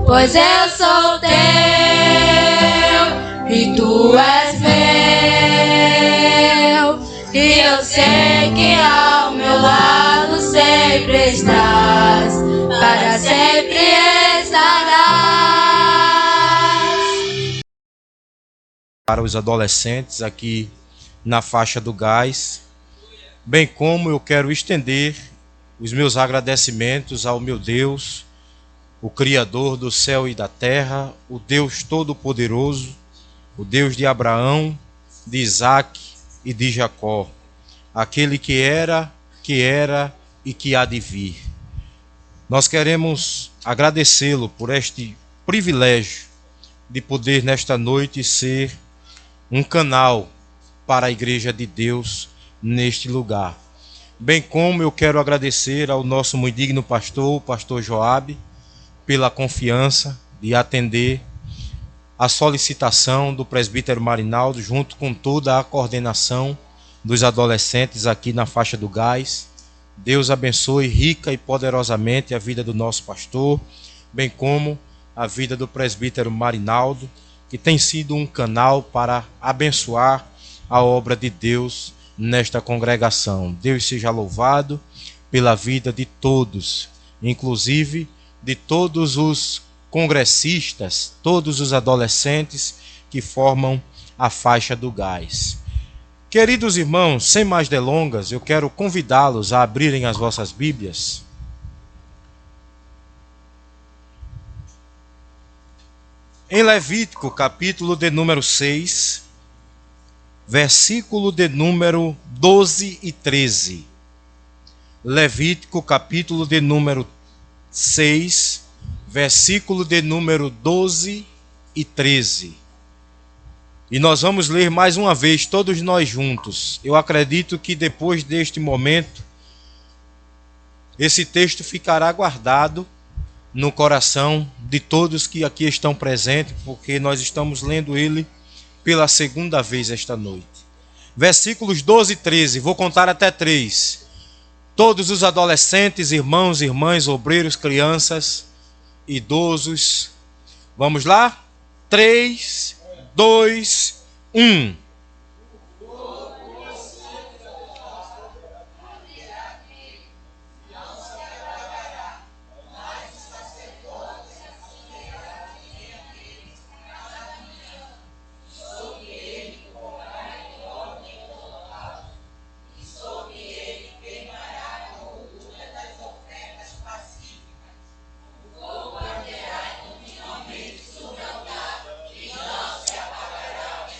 pois eu sou teu e tu és meu, e eu sei que ao meu lado sempre estás, para sempre estarás. Para os adolescentes aqui na faixa do Gás, bem como eu quero estender os meus agradecimentos ao meu Deus, o Criador do céu e da terra, o Deus Todo-Poderoso, o Deus de Abraão, de Isaque e de Jacó, aquele que era e que há de vir. Nós queremos agradecê-lo por este privilégio de poder nesta noite ser um canal para a Igreja de Deus neste lugar. Bem como eu quero agradecer ao nosso muito digno pastor, o pastor Joabe, pela confiança de atender a solicitação do presbítero Marinaldo, junto com toda a coordenação dos adolescentes aqui na faixa do Gás. Deus abençoe rica e poderosamente a vida do nosso pastor, bem como a vida do presbítero Marinaldo, que tem sido um canal para abençoar a obra de Deus nesta congregação. Deus seja louvado pela vida de todos, inclusive de todos os congressistas, todos os adolescentes que formam a faixa do Gás. Queridos irmãos, sem mais delongas, eu quero convidá-los a abrirem as vossas Bíblias em Levítico, capítulo de número 6, versículo de número 12 e 13. Levítico, capítulo de número 6, versículo de número 12 e 13. E nós vamos ler mais uma vez, todos nós juntos. Eu acredito que depois deste momento, esse texto ficará guardado no coração de todos que aqui estão presentes, porque nós estamos lendo ele pela segunda vez esta noite. Versículos 12 e 13, vou contar até 3. Todos os adolescentes, irmãos, irmãs, obreiros, crianças, idosos. Vamos lá? 3, 2, 1.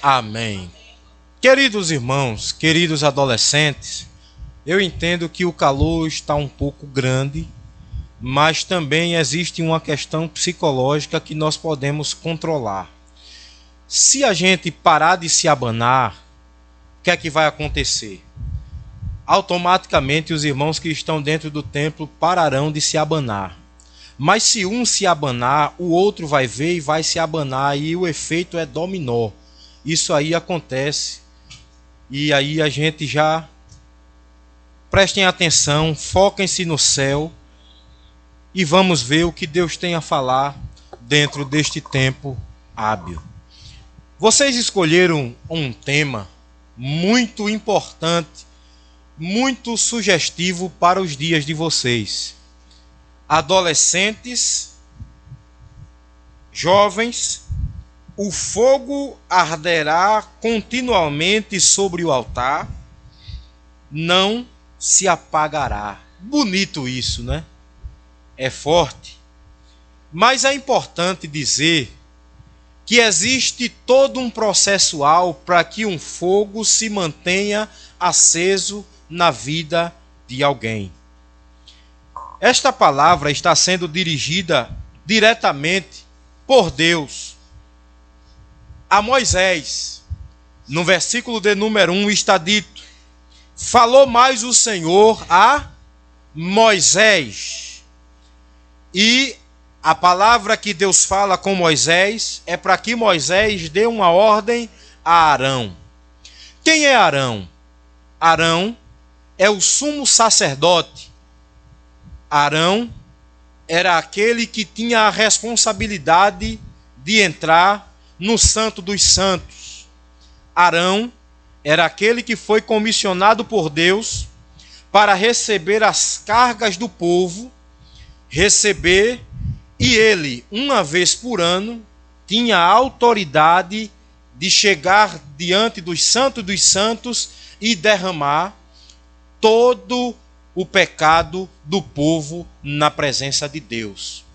Amém. Queridos irmãos, queridos adolescentes, eu entendo que o calor está um pouco grande, mas também existe uma questão psicológica que nós podemos controlar. Se a gente parar de se abanar, o que é que vai acontecer? Automaticamente os irmãos que estão dentro do templo pararão de se abanar. Mas se um se abanar, o outro vai ver e vai se abanar, e o efeito é dominó. Isso aí acontece, e aí a gente já prestem atenção, foquem-se no céu e vamos ver o que Deus tem a falar dentro deste tempo hábil. Vocês escolheram um tema muito importante, muito sugestivo para os dias de vocês. Adolescentes, jovens, o fogo arderá continuamente sobre o altar, não se apagará. Bonito isso, né? É forte. Mas é importante dizer que existe todo um processual para que um fogo se mantenha aceso na vida de alguém. Esta palavra está sendo dirigida diretamente por Deus a Moisés. No versículo de número 1 está dito: falou mais o Senhor a Moisés. E a palavra que Deus fala com Moisés é para que Moisés dê uma ordem a Arão. Quem é Arão? Arão é o sumo sacerdote. Arão era aquele que tinha a responsabilidade de entrar no Santo dos Santos. Arão era aquele que foi comissionado por Deus para receber as cargas do povo, e ele, uma vez por ano, tinha a autoridade de chegar diante dos Santos dos Santos e derramar todo o pecado do povo na presença de Deus.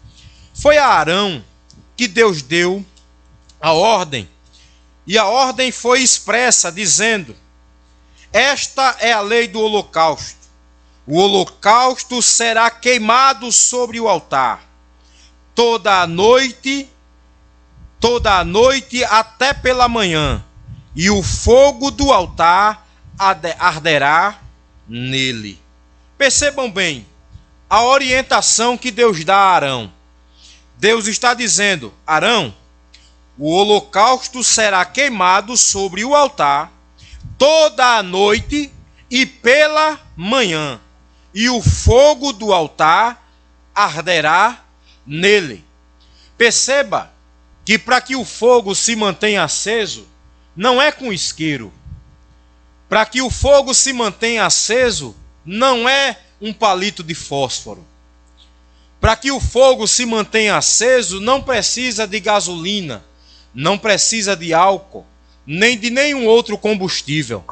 Foi a Arão que Deus deu a ordem, e a ordem foi expressa, dizendo: esta é a lei do holocausto. O holocausto será queimado sobre o altar toda a noite até pela manhã, e o fogo do altar arderá nele. Percebam bem a orientação que Deus dá a Arão. Deus está dizendo: Arão, o holocausto será queimado sobre o altar toda a noite e pela manhã, e o fogo do altar arderá nele. Perceba que para que o fogo se mantenha aceso, não é com isqueiro. Para que o fogo se mantenha aceso, não é um palito de fósforo. Para que o fogo se mantenha aceso, não precisa de gasolina, não precisa de álcool, nem de nenhum outro combustível.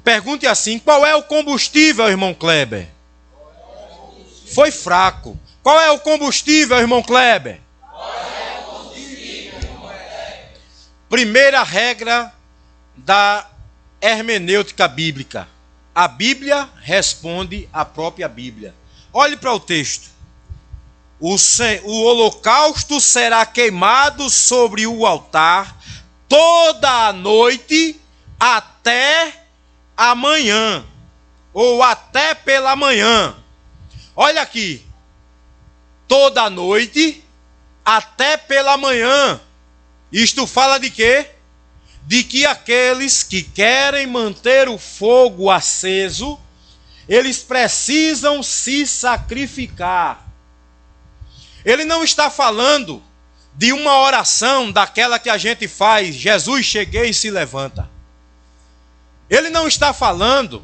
Pergunte assim: qual é o combustível, irmão Kleber? Foi fraco. Qual é o combustível, irmão Kleber? Primeira regra da hermenêutica bíblica: a Bíblia responde à própria Bíblia. Olhe para o texto. O holocausto será queimado sobre o altar toda a noite até amanhã, ou até pela manhã. Olha aqui. Toda a noite até pela manhã. Isto fala de quê? De que aqueles que querem manter o fogo aceso, eles precisam se sacrificar. Ele não está falando de uma oração daquela que a gente faz: Jesus, cheguei, e se levanta. Ele não está falando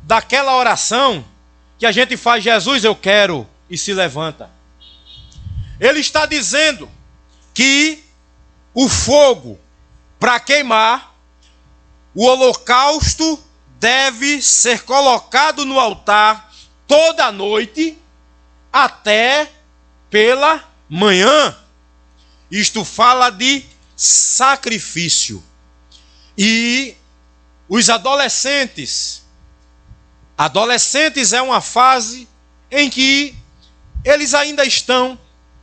daquela oração que a gente faz: Jesus, eu quero, e se levanta. Ele está dizendo que o fogo, para queimar, o holocausto deve ser colocado no altar toda a noite até pela manhã. Isto fala de sacrifício. E os adolescentes é uma fase em que eles ainda estão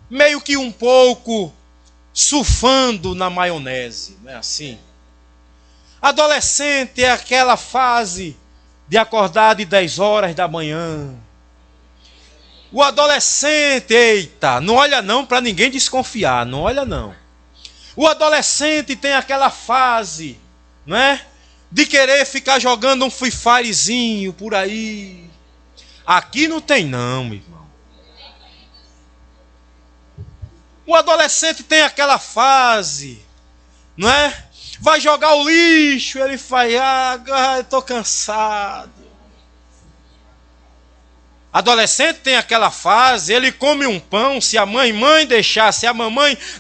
meio que um pouco surfando na maionese, não é assim? Adolescente é aquela fase de acordar de 10 horas da manhã. O adolescente, eita, não olha não para ninguém desconfiar, não olha não. O adolescente tem aquela fase, não é? De querer ficar jogando um Free Firezinho por aí. Aqui não tem não, meu irmão. O adolescente tem aquela fase, não é? Vai jogar o lixo, ele faz: eu estou cansado. Adolescente tem aquela fase, ele come um pão, se a mamãe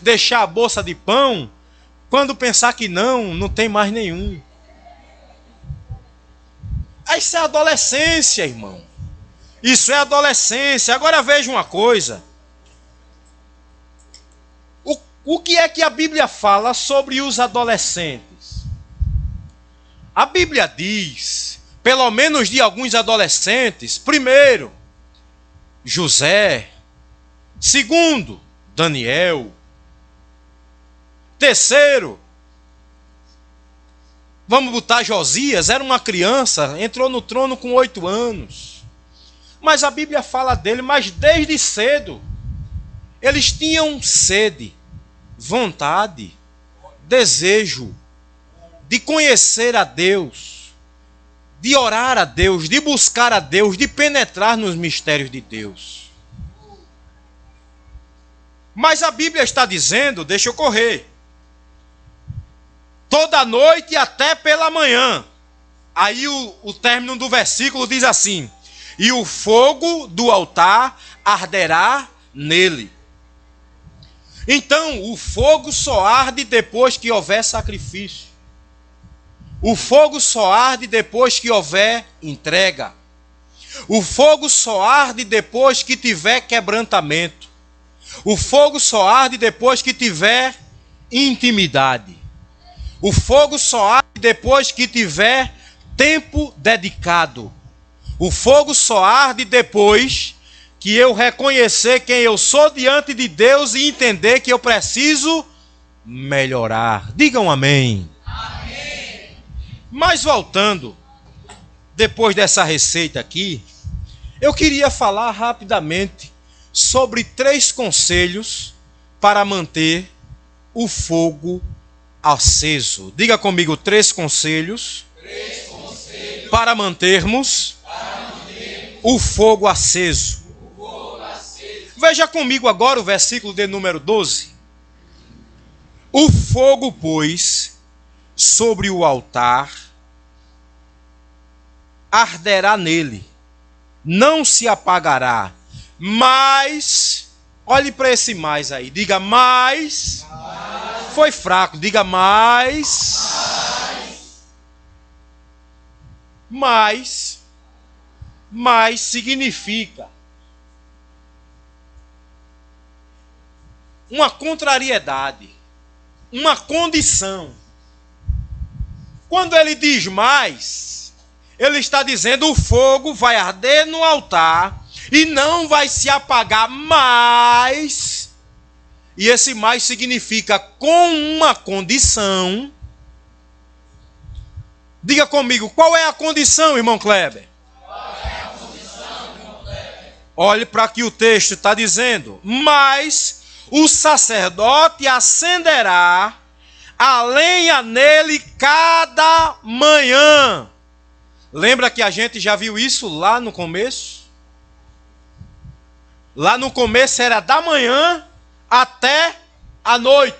deixar a bolsa de pão, quando pensar que não tem mais nenhum. Isso é adolescência, irmão. Isso é adolescência. Agora veja uma coisa. O que é que a Bíblia fala sobre os adolescentes? A Bíblia diz, pelo menos de alguns adolescentes: primeiro, José; segundo, Daniel; terceiro, vamos botar Josias, era uma criança, entrou no trono com 8 anos. Mas a Bíblia fala dele, mas desde cedo. Eles tinham sede, vontade, desejo de conhecer a Deus, de orar a Deus, de buscar a Deus, de penetrar nos mistérios de Deus. Mas a Bíblia está dizendo, deixa eu correr, toda noite até pela manhã. Aí o término do versículo diz assim: e o fogo do altar arderá nele. Então, o fogo só arde depois que houver sacrifício. O fogo só arde depois que houver entrega. O fogo só arde depois que tiver quebrantamento. O fogo só arde depois que tiver intimidade. O fogo só arde depois que tiver tempo dedicado. O fogo só arde depois que eu reconhecer quem eu sou diante de Deus e entender que eu preciso melhorar. Digam amém. Amém. Mas voltando, depois dessa receita aqui, eu queria falar rapidamente sobre 3 conselhos para manter o fogo aceso. Diga comigo, 3 conselhos, para mantermos o fogo aceso. Veja comigo agora o versículo de número 12. O fogo, pois, sobre o altar, arderá nele, não se apagará, mas, olhe para esse mais aí, diga mais, foi fraco, diga mais significa uma contrariedade, uma condição. Quando ele diz mais, ele está dizendo o fogo vai arder no altar e não vai se apagar mais. E esse mais significa com uma condição. Diga comigo, qual é a condição, irmão Kleber? Olhe para que o texto está dizendo. Mas o sacerdote acenderá a lenha nele cada manhã. Lembra que a gente já viu isso lá no começo? Lá no começo era da manhã até a noite.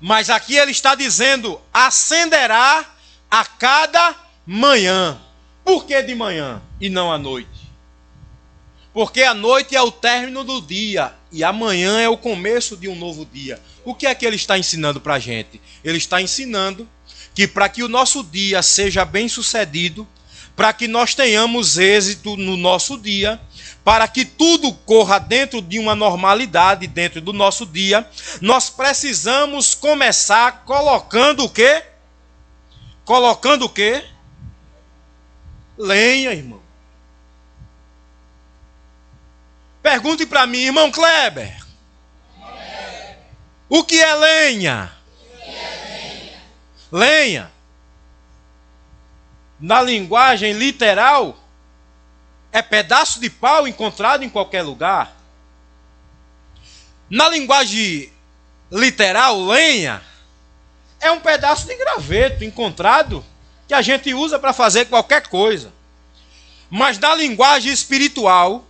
Mas aqui ele está dizendo, acenderá a cada manhã. Por que de manhã e não à noite? Porque a noite é o término do dia e amanhã é o começo de um novo dia. O que é que ele está ensinando para a gente? Ele está ensinando que para que o nosso dia seja bem sucedido, para que nós tenhamos êxito no nosso dia, para que tudo corra dentro de uma normalidade dentro do nosso dia, nós precisamos começar colocando o quê? Colocando o quê? Lenha, irmão. Pergunte para mim, irmão Kleber. O que é lenha? Lenha, na linguagem literal, é pedaço de pau encontrado em qualquer lugar. Na linguagem literal, lenha é um pedaço de graveto encontrado que a gente usa para fazer qualquer coisa. Mas na linguagem espiritual,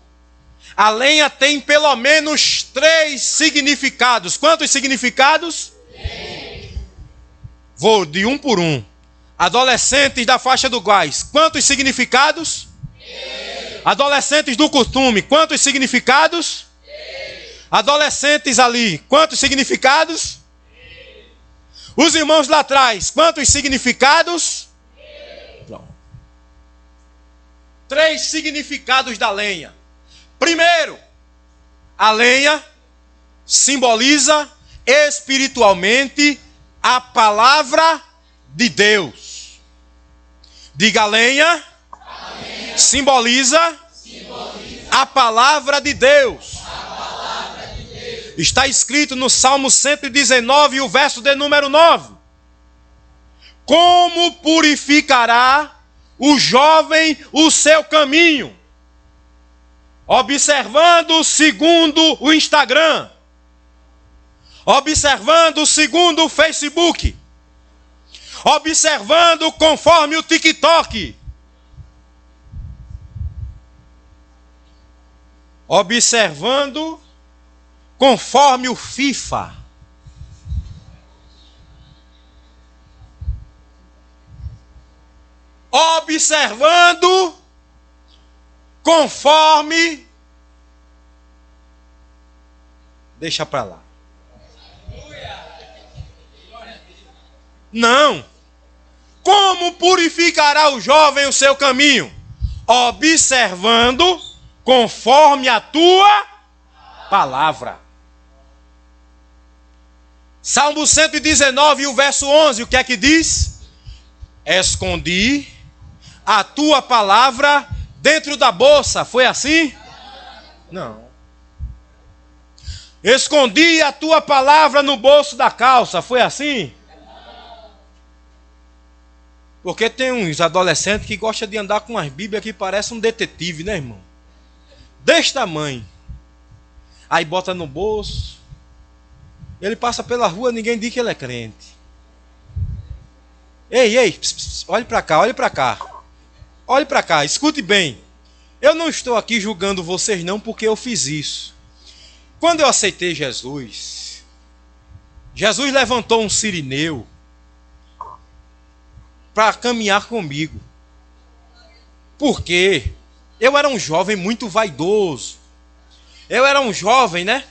a lenha tem pelo menos 3 significados. Quantos significados? 3. Vou de um por um. Adolescentes da faixa do gás, quantos significados? 3. Adolescentes do costume, quantos significados? 3. Adolescentes ali, quantos significados? 3. Os irmãos lá atrás, quantos significados? 3. 3 significados da lenha. Primeiro, a lenha simboliza espiritualmente a palavra de Deus. Diga, a lenha simboliza a palavra de Deus. Está escrito no Salmo 119, o verso de número 9. Como purificará o jovem o seu caminho? Observando segundo o Instagram, observando segundo o Facebook, observando conforme o TikTok, observando conforme o FIFA. Observando conforme. Deixa para lá. Não. Como purificará o jovem o seu caminho? Observando conforme a tua palavra. Salmo 119, o verso 11, o que é que diz? Escondi a tua palavra dentro da bolsa. Foi assim? Não. Escondi a tua palavra no bolso da calça. Foi assim? Porque tem uns adolescentes que gostam de andar com as bíblias que parecem um detetive, né, irmão? Deste tamanho. Aí bota no bolso. Ele passa pela rua, ninguém diz que ele é crente. Ei, pss, pss, olhe para cá, olhe para cá. Olhe para cá, escute bem. Eu não estou aqui julgando vocês não porque eu fiz isso. Quando eu aceitei Jesus, Jesus levantou um sirineu para caminhar comigo. Porque eu era um jovem muito vaidoso. Eu era um jovem, né?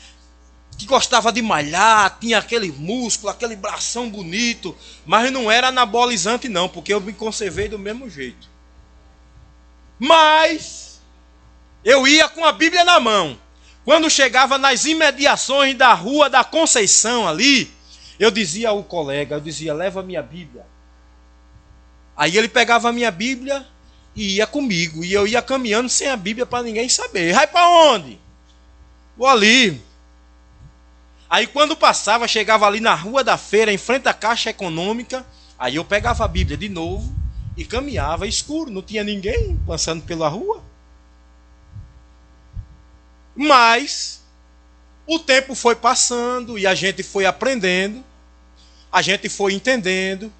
Que gostava de malhar, tinha aquele músculo, aquele bração bonito, mas não era anabolizante não, porque eu me conservei do mesmo jeito. Mas eu ia com a Bíblia na mão. Quando chegava nas imediações da Rua da Conceição ali, eu dizia ao colega, leva a minha Bíblia. Aí ele pegava a minha Bíblia e ia comigo, e eu ia caminhando sem a Bíblia para ninguém saber. Vai para onde? Vou ali. Aí quando passava, chegava ali na Rua da Feira, em frente à Caixa Econômica, aí eu pegava a Bíblia de novo e caminhava escuro, não tinha ninguém passando pela rua. Mas o tempo foi passando e a gente foi aprendendo, a gente foi entendendo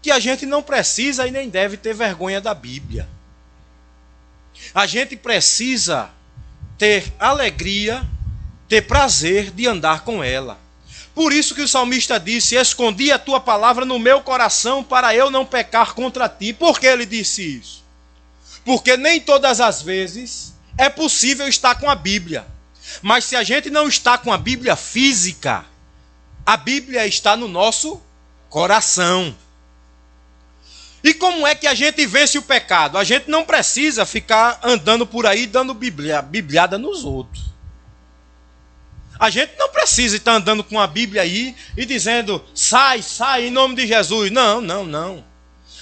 que a gente não precisa e nem deve ter vergonha da Bíblia. A gente precisa ter alegria, ter prazer de andar com ela. Por isso que o salmista disse: escondi a tua palavra no meu coração para eu não pecar contra ti. Por que ele disse isso? Porque nem todas as vezes é possível estar com a Bíblia. Mas se a gente não está com a Bíblia física, a Bíblia está no nosso coração. E como é que a gente vence o pecado? A gente não precisa ficar andando por aí dando bibliada nos outros. A gente não precisa estar andando com a Bíblia aí e dizendo: sai em nome de Jesus. Não.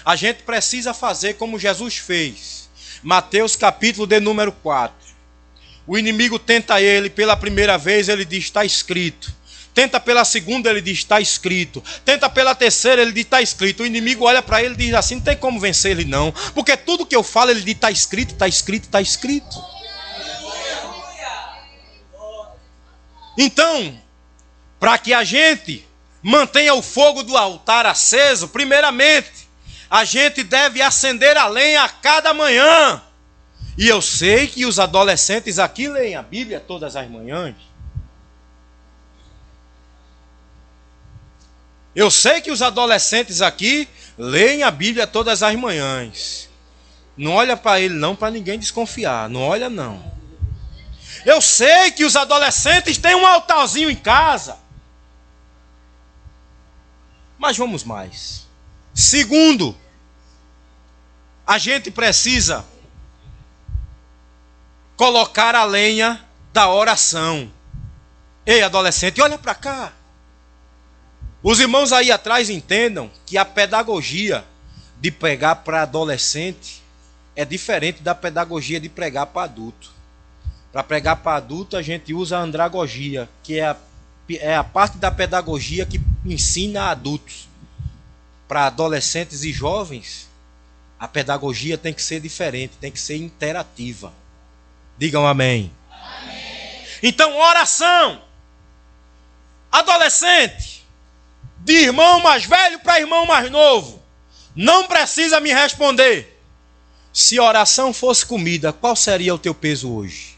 A gente precisa fazer como Jesus fez. Mateus capítulo de número 4. O inimigo tenta ele pela primeira vez, ele diz: está escrito. Tenta pela segunda, ele diz: está escrito. Tenta pela terceira, ele diz: está escrito. O inimigo olha para ele e diz assim: não tem como vencer ele não. Porque tudo que eu falo, ele diz: está escrito, está escrito, está escrito. Então, para que a gente mantenha o fogo do altar aceso, primeiramente, a gente deve acender a lenha a cada manhã. E eu sei que os adolescentes aqui leem a Bíblia todas as manhãs. Eu sei que os adolescentes aqui leem a Bíblia todas as manhãs. Não olha para ele não, para ninguém desconfiar. Não olha não. Eu sei que os adolescentes têm um altarzinho em casa. Mas vamos mais. Segundo, a gente precisa colocar a lenha da oração. Ei, adolescente, olha para cá. Os irmãos aí atrás entendam que a pedagogia de pregar para adolescente é diferente da pedagogia de pregar para adulto. Para pregar para adulto, a gente usa a andragogia, que é a parte da pedagogia que ensina a adultos. Para adolescentes e jovens, a pedagogia tem que ser diferente, tem que ser interativa. Digam amém. Amém. Então, oração. Adolescente, de irmão mais velho para irmão mais novo, não precisa me responder. Se oração fosse comida, qual seria o teu peso hoje?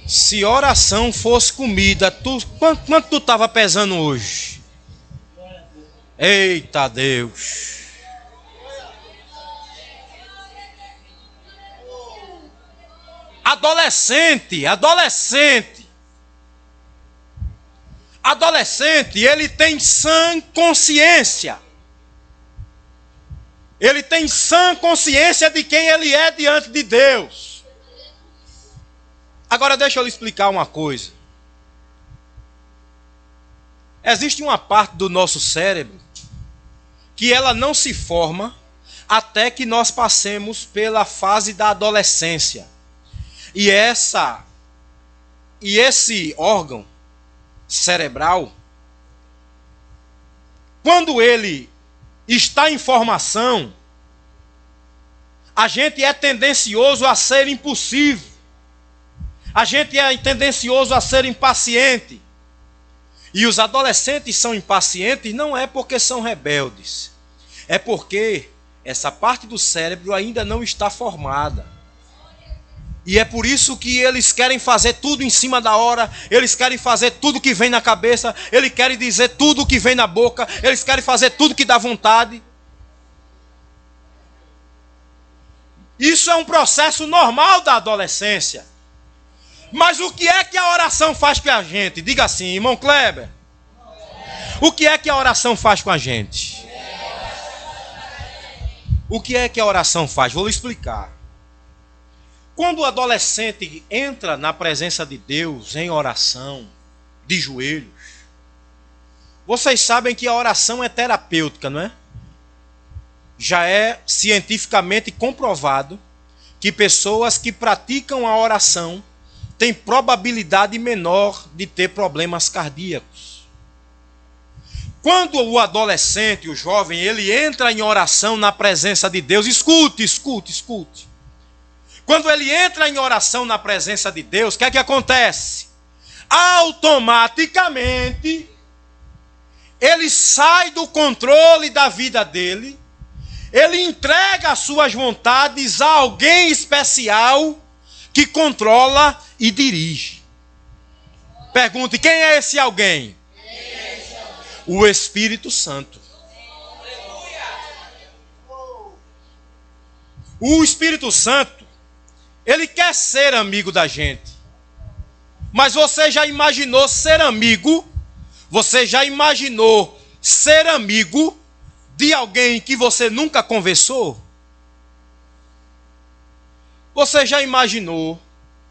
Se oração fosse comida, quanto tu estava pesando hoje? Eita Deus! Adolescente, ele tem sã consciência. Ele tem sã consciência de quem ele é diante de Deus. Agora deixa eu lhe explicar uma coisa. Existe uma parte do nosso cérebro que ela não se forma até que nós passemos pela fase da adolescência. E esse órgão cerebral, quando ele está em formação, a gente é tendencioso a ser impulsivo. A gente é tendencioso a ser impaciente. E os adolescentes são impacientes não é porque são rebeldes. É porque essa parte do cérebro ainda não está formada. E é por isso que eles querem fazer tudo em cima da hora, eles querem fazer tudo que vem na cabeça, eles querem dizer tudo que vem na boca, eles querem fazer tudo que dá vontade. Isso é um processo normal da adolescência. Mas o que é que a oração faz com a gente? Diga assim, irmão Kleber. O que é que a oração faz com a gente? O que é que a oração faz? Vou lhe explicar. Quando o adolescente entra na presença de Deus em oração, de joelhos, vocês sabem que a oração é terapêutica, não é? Já é cientificamente comprovado que pessoas que praticam a oração têm probabilidade menor de ter problemas cardíacos. Quando o adolescente, o jovem, ele entra em oração na presença de Deus, escute. Quando ele entra em oração na presença de Deus, o que é que acontece? Automaticamente, ele sai do controle da vida dele, ele entrega as suas vontades a alguém especial que controla e dirige. Pergunte, quem é esse alguém? O Espírito Santo. O Espírito Santo, ele quer ser amigo da gente. Mas você já imaginou ser amigo? Você já imaginou ser amigo de alguém que você nunca conversou? Você já imaginou?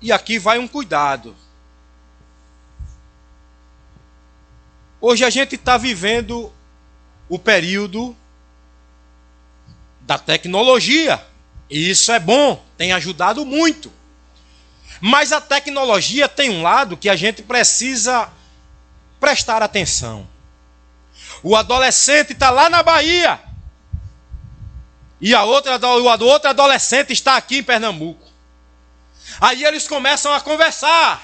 E aqui vai um cuidado. Hoje a gente está vivendo o período da tecnologia. E isso é bom, tem ajudado muito. Mas a tecnologia tem um lado que a gente precisa prestar atenção. O adolescente está lá na Bahia. E o outro adolescente está aqui em Pernambuco. Aí eles começam a conversar.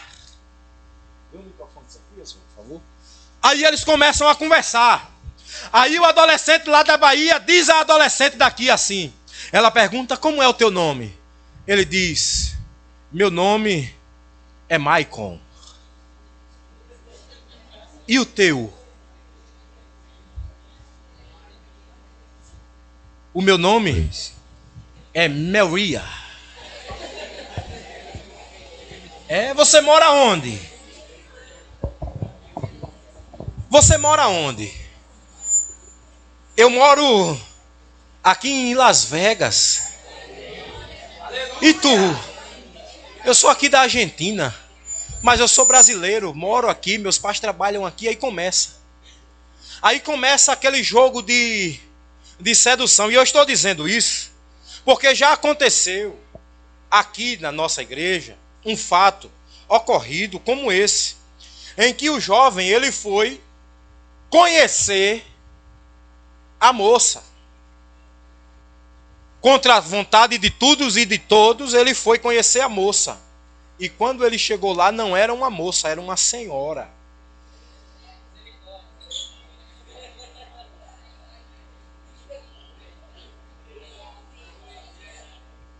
Dê o microfone aqui, por favor. Aí eles começam a conversar. Aí o adolescente lá da Bahia diz à adolescente daqui assim. Ela pergunta, como é o teu nome? Ele diz, meu nome é Maicon. E o teu? O meu nome é Maria. Você mora onde? Você mora onde? Eu moro aqui em Las Vegas. E tu? Eu sou aqui da Argentina, mas eu sou brasileiro, moro aqui, meus pais trabalham aqui, aí começa aquele jogo de sedução. E eu estou dizendo isso porque já aconteceu aqui na nossa igreja um fato ocorrido como esse, em que o jovem ele foi conhecer a moça. Contra a vontade de todos e de todos, ele foi conhecer a moça. E quando ele chegou lá, não era uma moça, era uma senhora.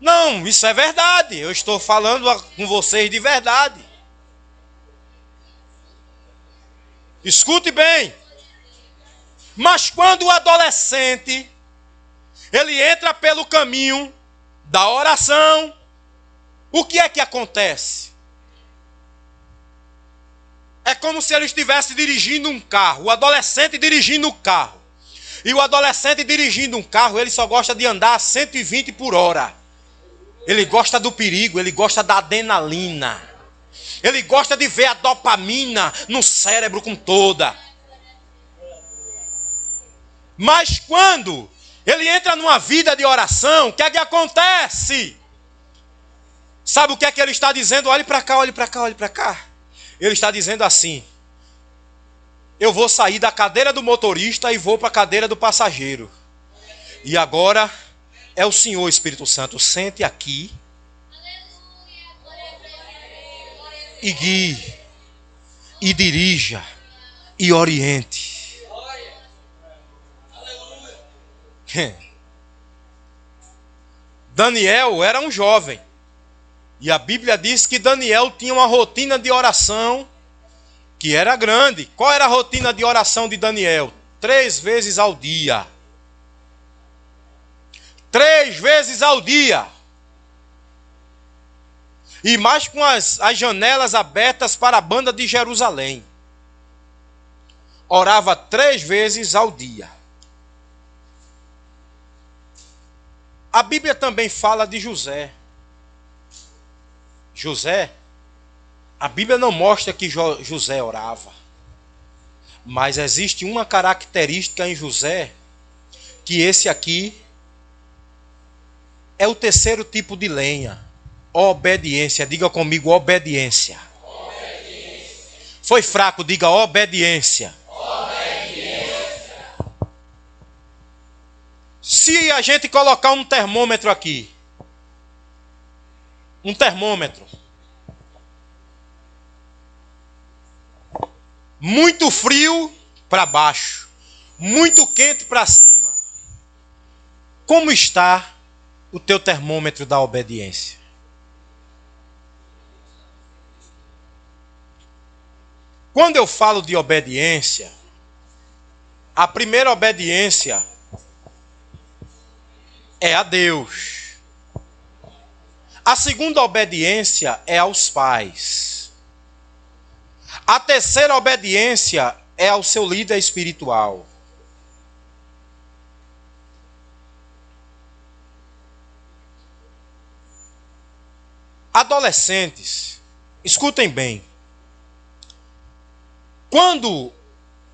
Não, isso é verdade. Eu estou falando com vocês de verdade. Escute bem. Mas quando o adolescente, ele entra pelo caminho da oração, o que é que acontece? É como se ele estivesse dirigindo um carro, o adolescente dirigindo o carro. E o adolescente dirigindo um carro, ele só gosta de andar a 120 por hora. Ele gosta do perigo, ele gosta da adrenalina. Ele gosta de ver a dopamina no cérebro com toda. Mas quando ele entra numa vida de oração, o que é que acontece? Sabe o que é que ele está dizendo? Olhe para cá, olhe para cá, olhe para cá. Ele está dizendo assim: eu vou sair da cadeira do motorista e vou para a cadeira do passageiro. E agora é o Senhor Espírito Santo, sente aqui e guie, e dirija, e oriente. Daniel era um jovem. E a Bíblia diz que Daniel tinha uma rotina de oração que era grande. Qual era a rotina de oração de Daniel? 3 vezes ao dia. 3 vezes ao dia. E mais com as janelas abertas para a banda de Jerusalém. Orava 3 vezes ao dia. A Bíblia também fala de José. José, a Bíblia não mostra que José orava. Mas existe uma característica em José, que esse aqui é o terceiro tipo de lenha. Obediência. Diga comigo, obediência. Foi fraco, diga obediência. Se a gente colocar um termômetro aqui, um termômetro, muito frio para baixo, muito quente para cima, como está o teu termômetro da obediência? Quando eu falo de obediência, a primeira obediência é a Deus. A segunda obediência é aos pais. A terceira obediência é ao seu líder espiritual. Adolescentes, escutem bem. Quando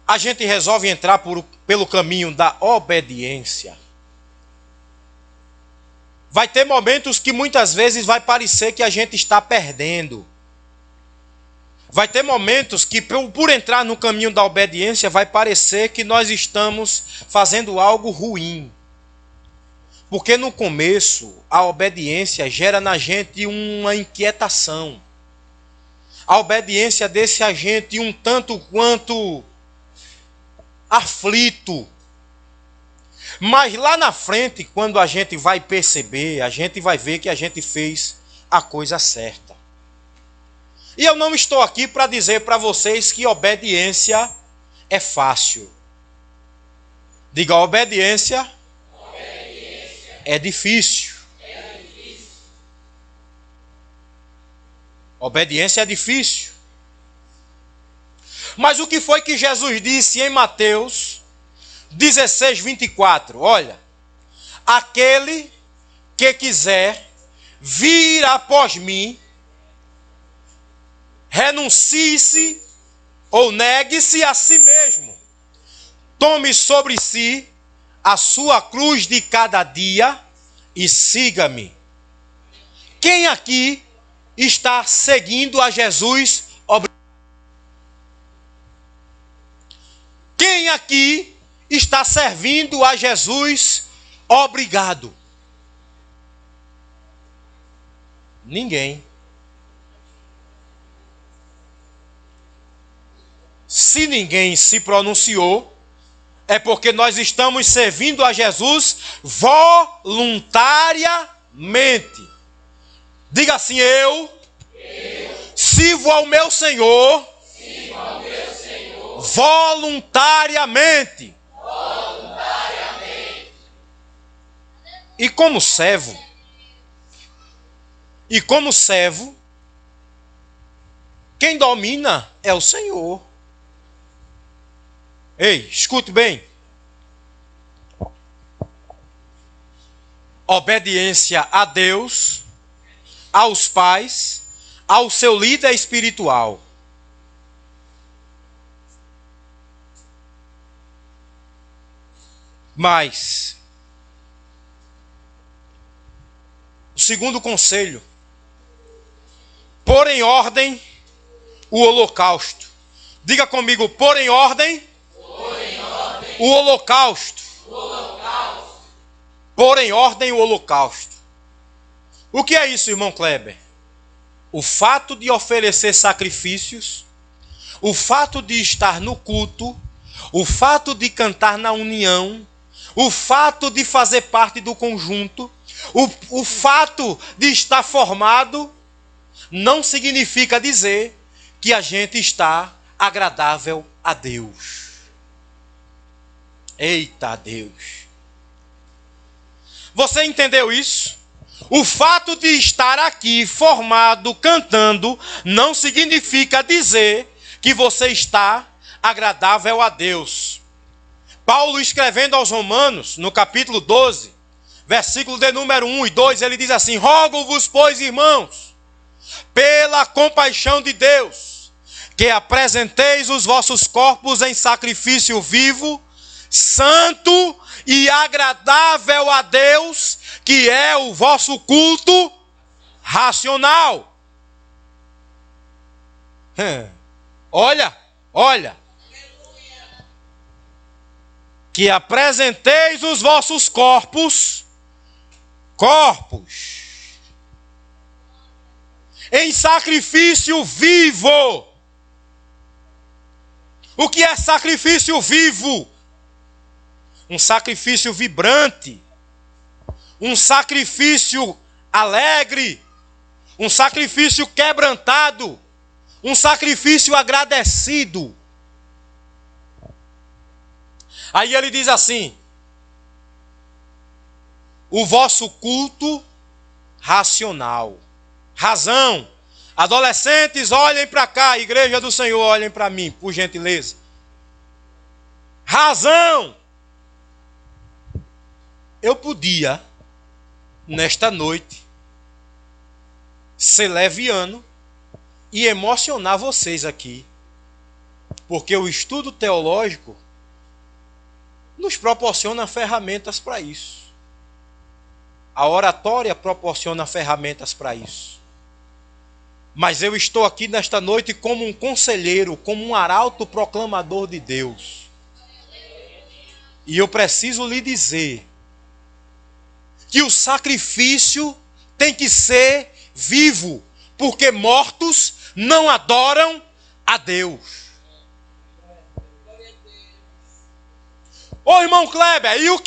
a gente resolve entrar pelo caminho da obediência, vai ter momentos que muitas vezes vai parecer que a gente está perdendo. Vai ter momentos que por entrar no caminho da obediência vai parecer que nós estamos fazendo algo ruim. Porque no começo a obediência gera na gente uma inquietação. A obediência deixa a gente um tanto quanto aflito. Mas lá na frente, quando a gente vai perceber, a gente vai ver que a gente fez a coisa certa. E eu não estou aqui para dizer para vocês que obediência é fácil. Diga, obediência é difícil. Obediência é difícil. Mas o que foi que Jesus disse em Mateus 16, 24? Olha, aquele que quiser vir após mim, renuncie-se ou negue-se a si mesmo. Tome sobre si a sua cruz de cada dia e siga-me. Quem aqui está seguindo a Jesus? Quem aqui está servindo a Jesus? Obrigado. Ninguém. Se ninguém se pronunciou, é porque nós estamos servindo a Jesus voluntariamente. Diga assim, eu sirvo ao meu Senhor voluntariamente. E como servo, quem domina é o Senhor. Ei, escute bem. Obediência a Deus, aos pais, ao seu líder espiritual. Mas o segundo conselho: pôr em ordem o holocausto. Diga comigo: pôr em ordem o holocausto. Pôr em ordem o holocausto. O que é isso, irmão Kleber? O fato de oferecer sacrifícios, o fato de estar no culto, o fato de cantar na união, o fato de fazer parte do conjunto, o fato de estar formado, não significa dizer que a gente está agradável a Deus. Eita Deus! Você entendeu isso? O fato de estar aqui formado, cantando, não significa dizer que você está agradável a Deus. Paulo, escrevendo aos Romanos, no capítulo 12, versículo de número 1 e 2, ele diz assim: rogo-vos, pois, irmãos, pela compaixão de Deus, que apresenteis os vossos corpos em sacrifício vivo, santo e agradável a Deus, que é o vosso culto racional. Olha. Que apresenteis os vossos corpos em sacrifício vivo. O que é sacrifício vivo? Um sacrifício vibrante, um sacrifício alegre, um sacrifício quebrantado, um sacrifício agradecido. Aí ele diz assim: o vosso culto racional. Razão. Adolescentes, olhem para cá, igreja do Senhor, olhem para mim, por gentileza. Razão. Eu podia, nesta noite, ser leviano e emocionar vocês aqui, porque o estudo teológico nos proporciona ferramentas para isso. A oratória proporciona ferramentas para isso. Mas eu estou aqui nesta noite como um conselheiro, como um arauto proclamador de Deus. E eu preciso lhe dizer que o sacrifício tem que ser vivo, porque mortos não adoram a Deus. Ô irmão Kleber, e o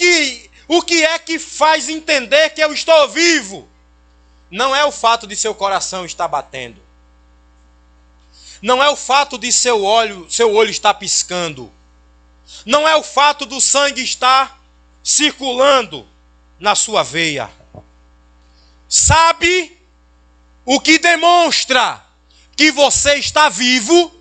que é que faz entender que eu estou vivo? Não é o fato de seu coração estar batendo. Não é o fato de seu olho estar piscando. Não é o fato do sangue estar circulando na sua veia. Sabe o que demonstra que você está vivo?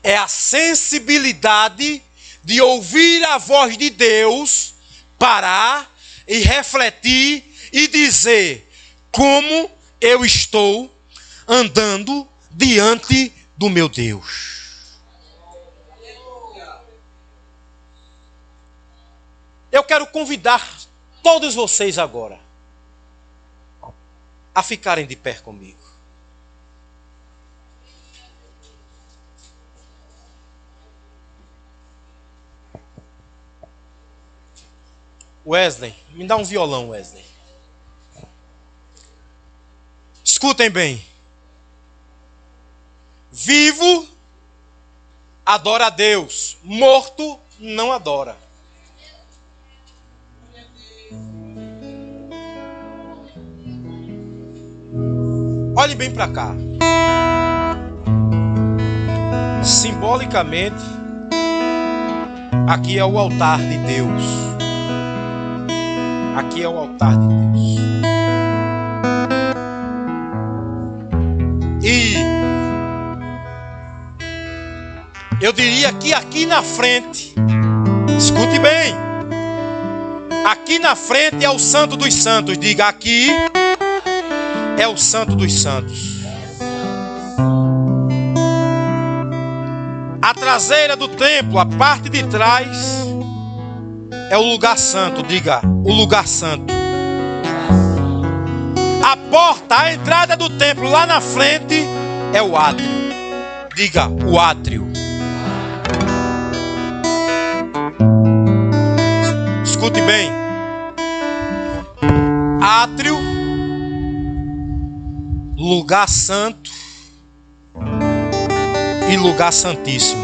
É a sensibilidade de ouvir a voz de Deus, parar e refletir e dizer: como eu estou andando diante do meu Deus. Eu quero convidar todos vocês agora a ficarem de pé comigo. Wesley, me dá um violão, Wesley. Escutem bem. Vivo adora a Deus, morto não adora. Olhe bem para cá. Simbolicamente, aqui é o altar de Deus. Aqui é o altar de Deus. E eu diria que aqui na frente, escute bem, aqui na frente é o Santo dos Santos. Diga, aqui é o Santo dos Santos. A traseira do templo, a parte de trás, é o lugar santo. Diga, o lugar santo. A porta, a entrada do templo lá na frente é o átrio. Diga, o átrio. Escute bem. Átrio, lugar santo e lugar santíssimo.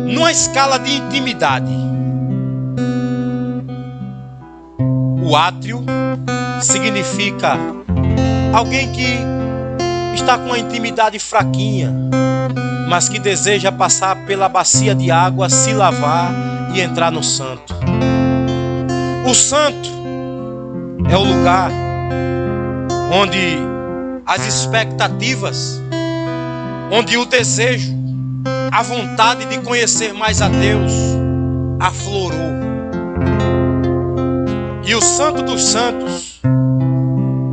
Numa escala de intimidade, o átrio significa alguém que está com uma intimidade fraquinha, mas que deseja passar pela bacia de água, se lavar e entrar no santo. O santo é o lugar onde as expectativas, onde o desejo, a vontade de conhecer mais a Deus aflorou. E o Santo dos Santos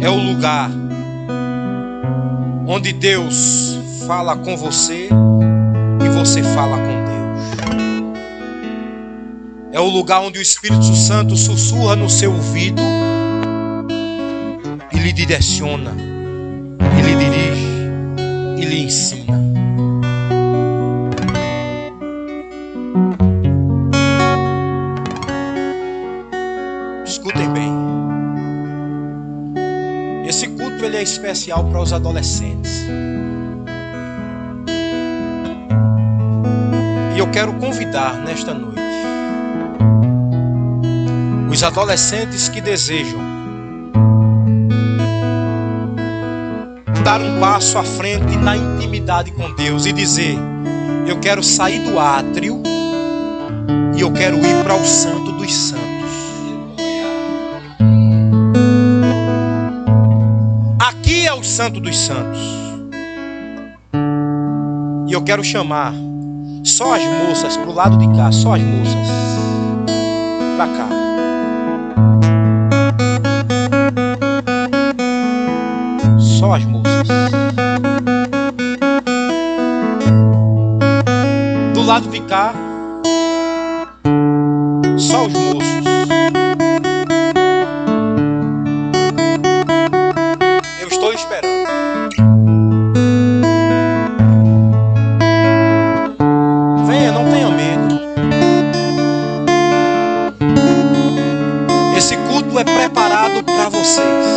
é o lugar onde Deus fala com você e você fala com Deus. É o lugar onde o Espírito Santo sussurra no seu ouvido e lhe direciona, e lhe dirige, e lhe ensina. Escutem bem. Esse culto ele é especial para os adolescentes. E eu quero convidar nesta noite os adolescentes que desejam dar um passo à frente na intimidade com Deus e dizer: eu quero sair do átrio e eu quero ir para o Santo dos Santos. Aqui é o Santo dos Santos. E eu quero chamar só as moças pro lado de cá, só as moças pra cá. Só as moças. Do lado de cá, só os moços. Eu estou esperando. Venha, não tenha medo. Esse culto é preparado para vocês.